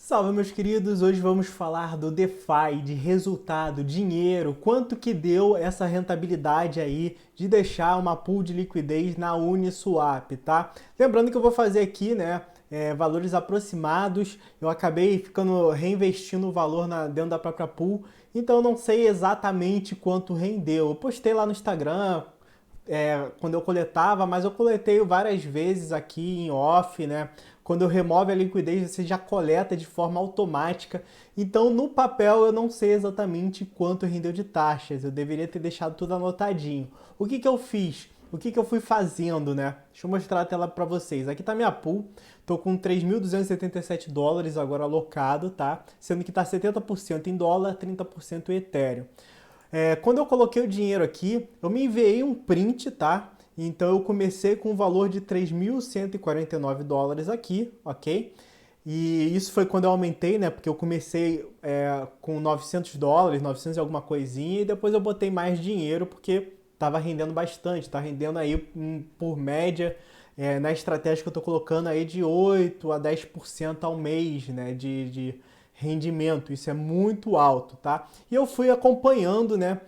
Salve, meus queridos! Hoje vamos falar do DeFi, de resultado, dinheiro, quanto que deu essa rentabilidade aí de deixar uma pool de liquidez na Uniswap, tá? Lembrando que eu vou fazer aqui, né, valores aproximados, eu acabei reinvestindo o valor dentro da própria pool, então eu não sei exatamente quanto rendeu. Eu postei lá no Instagram, quando eu coletava, mas eu coletei várias vezes aqui em off, né? Quando eu remove a liquidez, você já coleta de forma automática. Então, no papel, eu não sei exatamente quanto rendeu de taxas. Eu deveria ter deixado tudo anotadinho. O que que eu fiz? O que que eu fui fazendo, né? Deixa eu mostrar a tela para vocês. Aqui tá minha pool. Tô com 3.277 dólares agora alocado, tá? Sendo que tá 70% em dólar, 30% em Ethereum. Quando eu coloquei o dinheiro aqui, eu me enviei um print, tá? Então eu comecei com o valor de 3.149 dólares aqui, ok? E isso foi quando eu aumentei, né? Porque eu comecei com 900 dólares, 900 e alguma coisinha, e depois eu botei mais dinheiro porque estava rendendo bastante, tá rendendo aí por média, na estratégia que eu tô colocando aí de 8 a 10% ao mês, né? De rendimento. Isso é muito alto, tá? E eu fui acompanhando, né?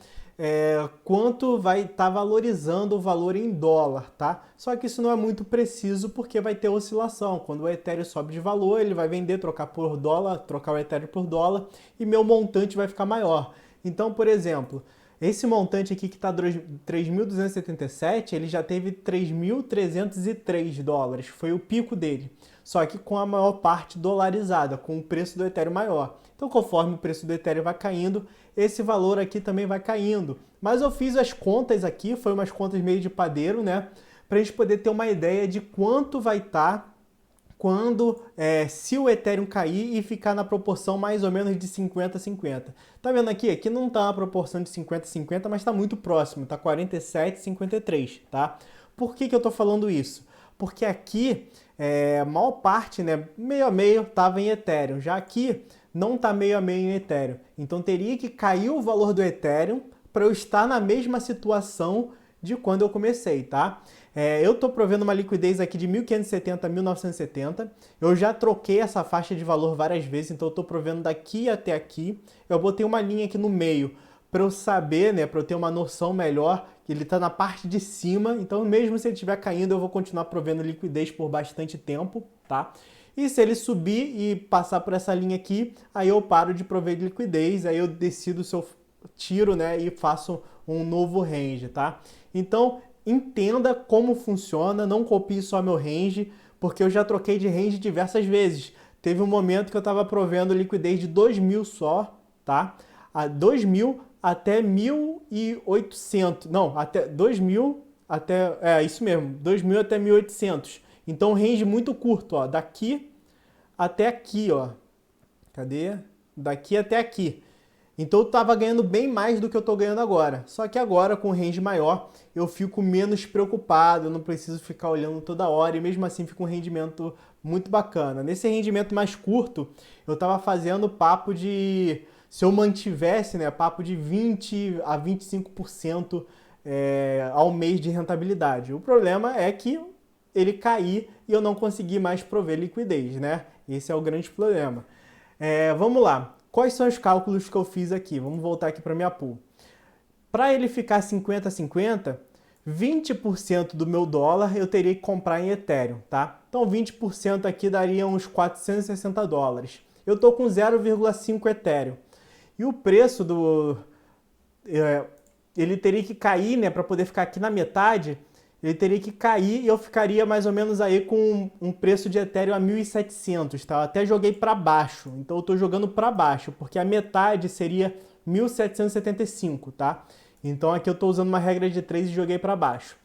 Quanto vai estar valorizando o valor em dólar, tá? Só que isso não é muito preciso porque vai ter oscilação. Quando o Ethereum sobe de valor, ele vai vender, trocar por dólar, trocar o Ethereum por dólar e meu montante vai ficar maior. Então, por exemplo, esse montante aqui que está 3.277, ele já teve 3.303 dólares, foi o pico dele. Só que com a maior parte dolarizada, com o preço do Ethereum maior. Então, conforme o preço do Ethereum vai caindo, esse valor aqui também vai caindo. Mas eu fiz as contas aqui, foi umas contas meio de padeiro, né? Para a gente poder ter uma ideia de quanto vai estar se o Ethereum cair e ficar na proporção mais ou menos de 50-50. Tá vendo aqui? Aqui não tá na proporção de 50-50, mas está muito próximo, tá 47-53, tá? Por que que eu tô falando isso? Porque aqui, a maior parte, né, meio a meio, estava em Ethereum. Já aqui, não está meio a meio em Ethereum. Então teria que cair o valor do Ethereum para eu estar na mesma situação de quando eu comecei, tá? Eu estou provendo uma liquidez aqui de 1.570 a 1.970. Eu já troquei essa faixa de valor várias vezes, então eu estou provendo daqui até aqui. Eu botei uma linha aqui no meio para eu saber, né, para eu ter uma noção melhor que ele está na parte de cima. Então, mesmo se ele estiver caindo, eu vou continuar provendo liquidez por bastante tempo, tá? E se ele subir e passar por essa linha aqui, aí eu paro de prover de liquidez, aí eu decido se eu tiro, né, e faço um novo range, tá? Então, entenda como funciona, não copie só meu range, porque eu já troquei de range diversas vezes. Teve um momento que eu estava provendo liquidez de 2.000 só, tá? A 2.000 até 1.800, não, até 2.000 até, isso mesmo, 2.000 até 1.800. Então, range muito curto, ó, daqui até aqui, ó. Cadê? Daqui até aqui. Então eu estava ganhando bem mais do que eu estou ganhando agora. Só que agora, com range maior, eu fico menos preocupado, eu não preciso ficar olhando toda hora e mesmo assim fica um rendimento muito bacana. Nesse rendimento mais curto, eu estava fazendo papo de, se eu mantivesse, né, papo de 20 a 25% ao mês de rentabilidade. O problema é que ele cair e eu não conseguir mais prover liquidez, né? Esse é o grande problema. Vamos lá. Quais são os cálculos que eu fiz aqui? Vamos voltar aqui para minha pool. Para ele ficar 50-50, 20% do meu dólar eu teria que comprar em Ethereum, tá? Então 20% aqui daria uns 460 dólares. Eu estou com 0,5 Ethereum. E o preço ele teria que cair, né, para poder ficar aqui na metade, ele teria que cair e eu ficaria mais ou menos aí com um preço de Ethereum a 1.700, tá? Eu até joguei para baixo, então eu estou jogando para baixo, porque a metade seria 1.775, tá? Então aqui eu estou usando uma regra de 3 e joguei para baixo.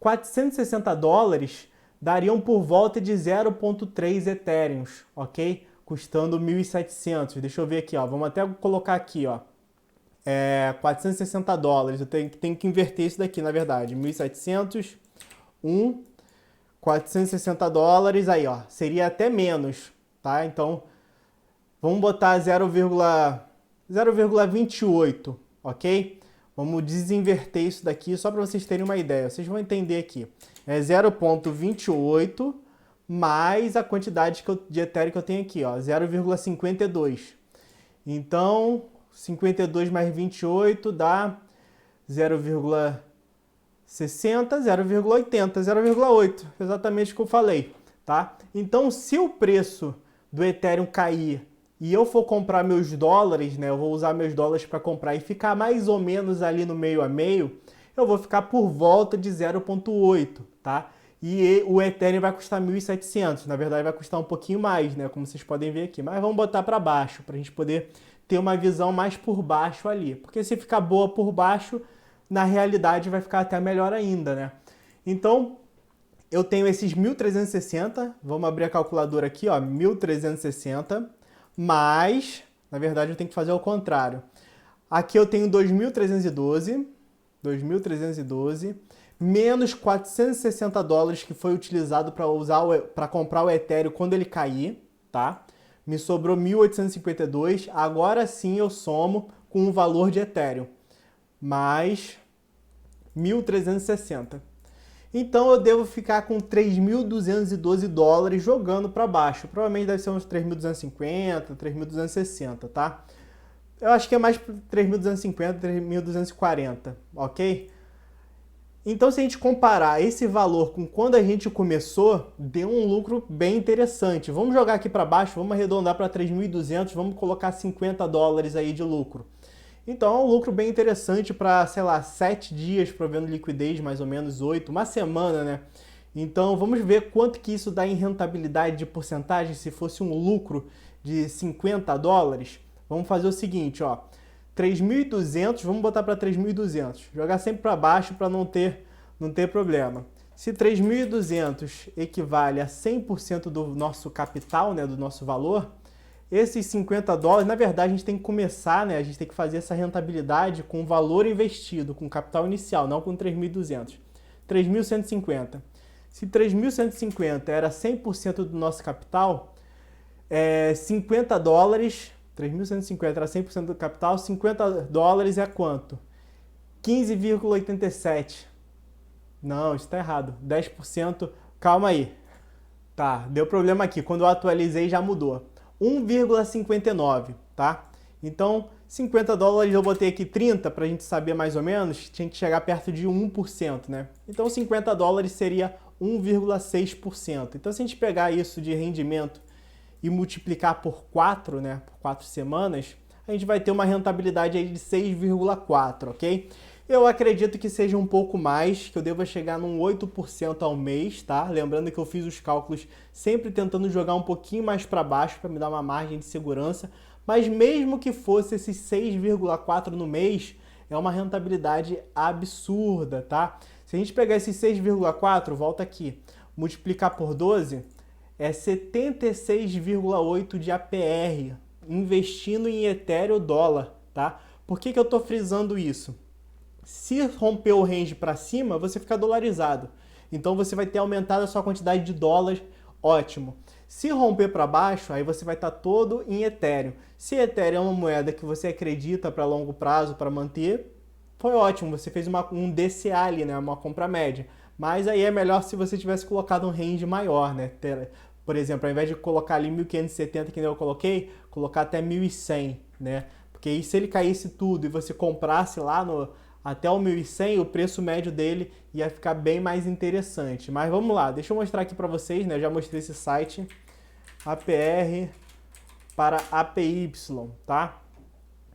460 dólares dariam por volta de 0,3 Ethereums, ok? Custando 1.700. Deixa eu ver aqui, ó. Vamos até colocar aqui, ó. 460 dólares. Eu tenho que inverter isso daqui, na verdade. 1.700, 460 dólares, aí, ó. Seria até menos, tá? Então, vamos botar 0,28, ok? Vamos desinverter isso daqui só para vocês terem uma ideia. Vocês vão entender aqui. 0,28 mais a quantidade de Ethereum que eu tenho aqui, ó, 0,52. Então, 52 mais 28 dá 0,60, 0,80, 0,8, exatamente o que eu falei, tá? Então, se o preço do Ethereum cair e eu for comprar meus dólares, né, eu vou usar meus dólares para comprar e ficar mais ou menos ali no meio a meio, eu vou ficar por volta de 0,8, tá? E o Ethereum vai custar 1.700, na verdade vai custar um pouquinho mais, né, como vocês podem ver aqui, mas vamos botar para baixo, para a gente poder ter uma visão mais por baixo ali, porque se ficar boa por baixo, na realidade vai ficar até melhor ainda, né? Então, eu tenho esses 1.360, vamos abrir a calculadora aqui, ó, 1.360, mais, na verdade eu tenho que fazer ao contrário. Aqui eu tenho 2.312, menos 460 dólares que foi utilizado para comprar o Ethereum quando ele cair, tá? Me sobrou 1.852, agora sim eu somo com o valor de Ethereum, mais 1.360. Então eu devo ficar com 3.212 dólares jogando para baixo. Provavelmente deve ser uns 3.250, 3.260, tá? Eu acho que é mais 3.250, 3.240, ok? Então se a gente comparar esse valor com quando a gente começou, deu um lucro bem interessante. Vamos jogar aqui para baixo, vamos arredondar para 3.200, vamos colocar 50 dólares aí de lucro. Então é um lucro bem interessante para, sei lá, 7 dias provendo liquidez, mais ou menos 8, uma semana, né? Então vamos ver quanto que isso dá em rentabilidade de porcentagem se fosse um lucro de 50 dólares. Vamos fazer o seguinte, ó, 3.200, vamos botar para 3.200, jogar sempre para baixo para não ter problema. Se 3.200 equivale a 100% do nosso capital, né, do nosso valor, esses 50 dólares, na verdade, a gente tem que começar, né? A gente tem que fazer essa rentabilidade com o valor investido, com o capital inicial, não com 3.200. 3.150. Se 3.150 era 100% do nosso capital, 50 dólares, 3.150 era 100% do capital, 50 dólares é quanto? 15,87. Não, isso está errado. 10%, calma aí. Tá, deu problema aqui. Quando eu atualizei já mudou. 1,59, tá? Então, 50 dólares eu botei aqui 30 para a gente saber mais ou menos, tinha que chegar perto de 1%, né? Então, 50 dólares seria 1,6%. Então, se a gente pegar isso de rendimento e multiplicar por 4, né, por 4 semanas, a gente vai ter uma rentabilidade aí de 6,4, ok? Eu acredito que seja um pouco mais, que eu deva chegar num 8% ao mês, tá? Lembrando que eu fiz os cálculos sempre tentando jogar um pouquinho mais para baixo para me dar uma margem de segurança, mas mesmo que fosse esses 6,4 no mês, é uma rentabilidade absurda, tá? Se a gente pegar esses 6,4, volta aqui, multiplicar por 12, é 76,8 de APR, investindo em Ethereum ou dólar, tá? Por que eu tô frisando isso? Se romper o range para cima, você fica dolarizado. Então você vai ter aumentado a sua quantidade de dólares, ótimo. Se romper para baixo, aí você vai estar todo em Ethereum. Se Ethereum é uma moeda que você acredita para longo prazo, para manter, foi ótimo, você fez um DCA ali, né, uma compra média. Mas aí é melhor se você tivesse colocado um range maior, né? Por exemplo, ao invés de colocar ali 1.570 que eu coloquei, colocar até 1.100, né? Porque aí se ele caísse tudo e você comprasse lá até o 1.100, o preço médio dele ia ficar bem mais interessante. Mas vamos lá, deixa eu mostrar aqui para vocês, né? Eu já mostrei esse site, APR para APY, tá?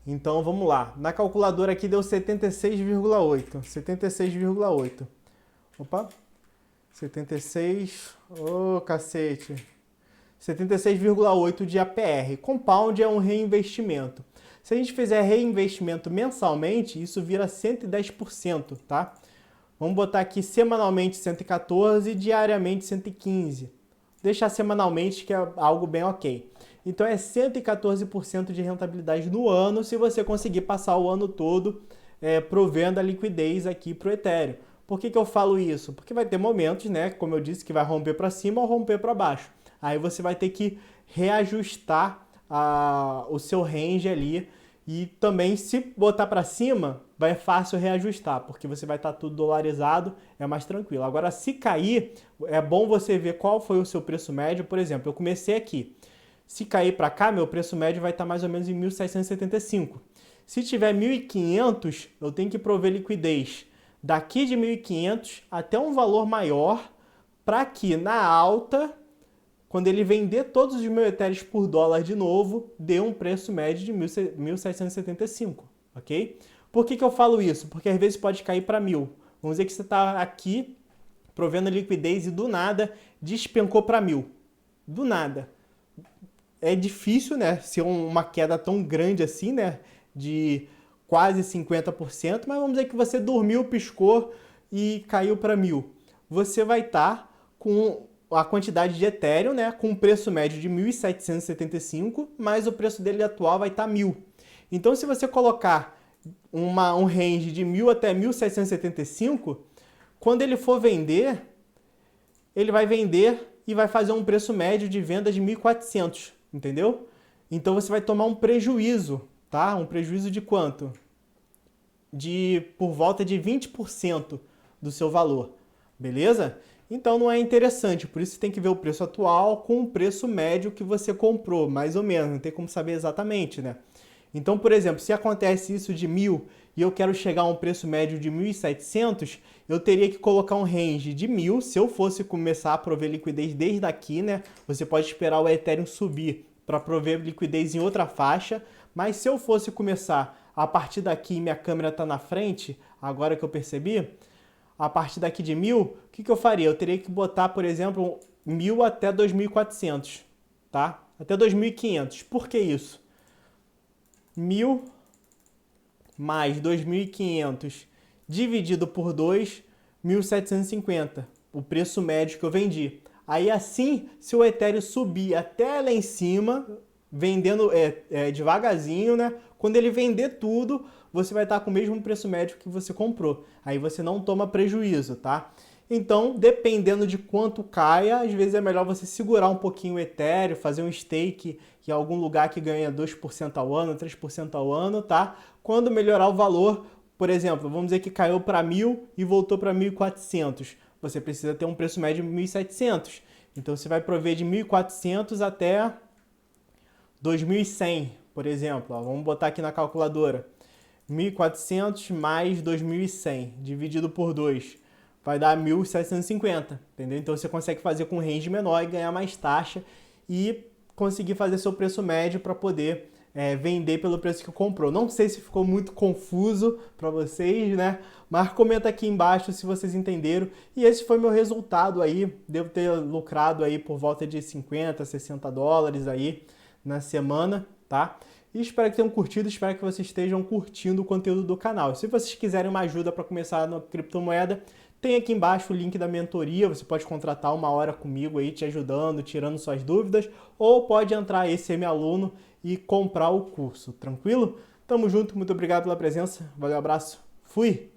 Então vamos lá. Na calculadora aqui deu 76,8. 76,8. Opa. 76. Ô, cacete. 76,8 de APR. Compound é um reinvestimento. Se a gente fizer reinvestimento mensalmente, isso vira 110%, tá? Vamos botar aqui semanalmente 114 e diariamente 115. Deixar semanalmente, que é algo bem ok. Então é 114% de rentabilidade no ano se você conseguir passar o ano todo provendo a liquidez aqui para o Ethereum. Por que eu falo isso? Porque vai ter momentos, né, como eu disse, que vai romper para cima ou romper para baixo. Aí você vai ter que reajustar o seu range ali E também, se botar para cima, vai fácil reajustar, porque você vai estar tudo dolarizado, é mais tranquilo. Agora, se cair, é bom você ver qual foi o seu preço médio. Por exemplo, eu comecei aqui. Se cair para cá, meu preço médio vai estar mais ou menos em 1.675. Se tiver 1.500, eu tenho que prover liquidez daqui de 1.500 até um valor maior, para que na alta, quando ele vender todos os meus etéreos por dólar de novo, dê um preço médio de 1.675, ok? Por que eu falo isso? Porque às vezes pode cair para 1.000. Vamos dizer que você está aqui provendo liquidez e do nada despencou para 1.000. Do nada. É difícil, né, ser uma queda tão grande assim, né, de quase 50%, mas vamos dizer que você dormiu, piscou e caiu para 1.000. Você vai estar com a quantidade de Ethereum, né, com um preço médio de 1.775, mas o preço dele atual vai estar 1.000. Então, se você colocar um range de 1.000 até 1.775, quando ele for vender, ele vai vender e vai fazer um preço médio de venda de 1.400, entendeu? Então você vai tomar um prejuízo, tá? Um prejuízo de quanto? Por volta de 20% do seu valor, beleza? Então não é interessante, por isso você tem que ver o preço atual com o preço médio que você comprou, mais ou menos, não tem como saber exatamente, né? Então, por exemplo, se acontece isso de 1.000 e eu quero chegar a um preço médio de 1.700, eu teria que colocar um range de 1.000, se eu fosse começar a prover liquidez desde aqui, né? Você pode esperar o Ethereum subir para prover liquidez em outra faixa, mas se eu fosse começar a partir daqui, minha câmera está na frente, agora que eu percebi, a partir daqui de 1.000, o que eu faria? Eu teria que botar, por exemplo, 1.000 até 2.400, tá? Até 2.500. Por que isso? 1.000 mais 2.500 dividido por 2, 1.750, o preço médio que eu vendi. Aí assim, se o Ethereum subir até lá em cima, vendendo devagarzinho, né? Quando ele vender tudo, você vai estar com o mesmo preço médio que você comprou. Aí você não toma prejuízo, tá? Então, dependendo de quanto caia, às vezes é melhor você segurar um pouquinho o Ethereum, fazer um stake em algum lugar que ganha 2% ao ano, 3% ao ano, tá? Quando melhorar o valor, por exemplo, vamos dizer que caiu para 1.000 e voltou para 1.400. Você precisa ter um preço médio de 1.700. Então, você vai prover de 1.400 até 2.100, por exemplo. Ó, vamos botar aqui na calculadora. 1.400 mais 2.100 dividido por 2 vai dar 1.750, entendeu? Então você consegue fazer com range menor e ganhar mais taxa e conseguir fazer seu preço médio para poder vender pelo preço que comprou. Não sei se ficou muito confuso para vocês, né? Mas comenta aqui embaixo se vocês entenderam. E esse foi meu resultado aí. Devo ter lucrado aí por volta de 50, 60 dólares aí na semana, tá? E espero que tenham curtido, espero que vocês estejam curtindo o conteúdo do canal. Se vocês quiserem uma ajuda para começar na criptomoeda, tem aqui embaixo o link da mentoria, você pode contratar 1 hora comigo aí, te ajudando, tirando suas dúvidas, ou pode entrar aí, ser meu aluno e comprar o curso, tranquilo? Tamo junto, muito obrigado pela presença, valeu, abraço, fui!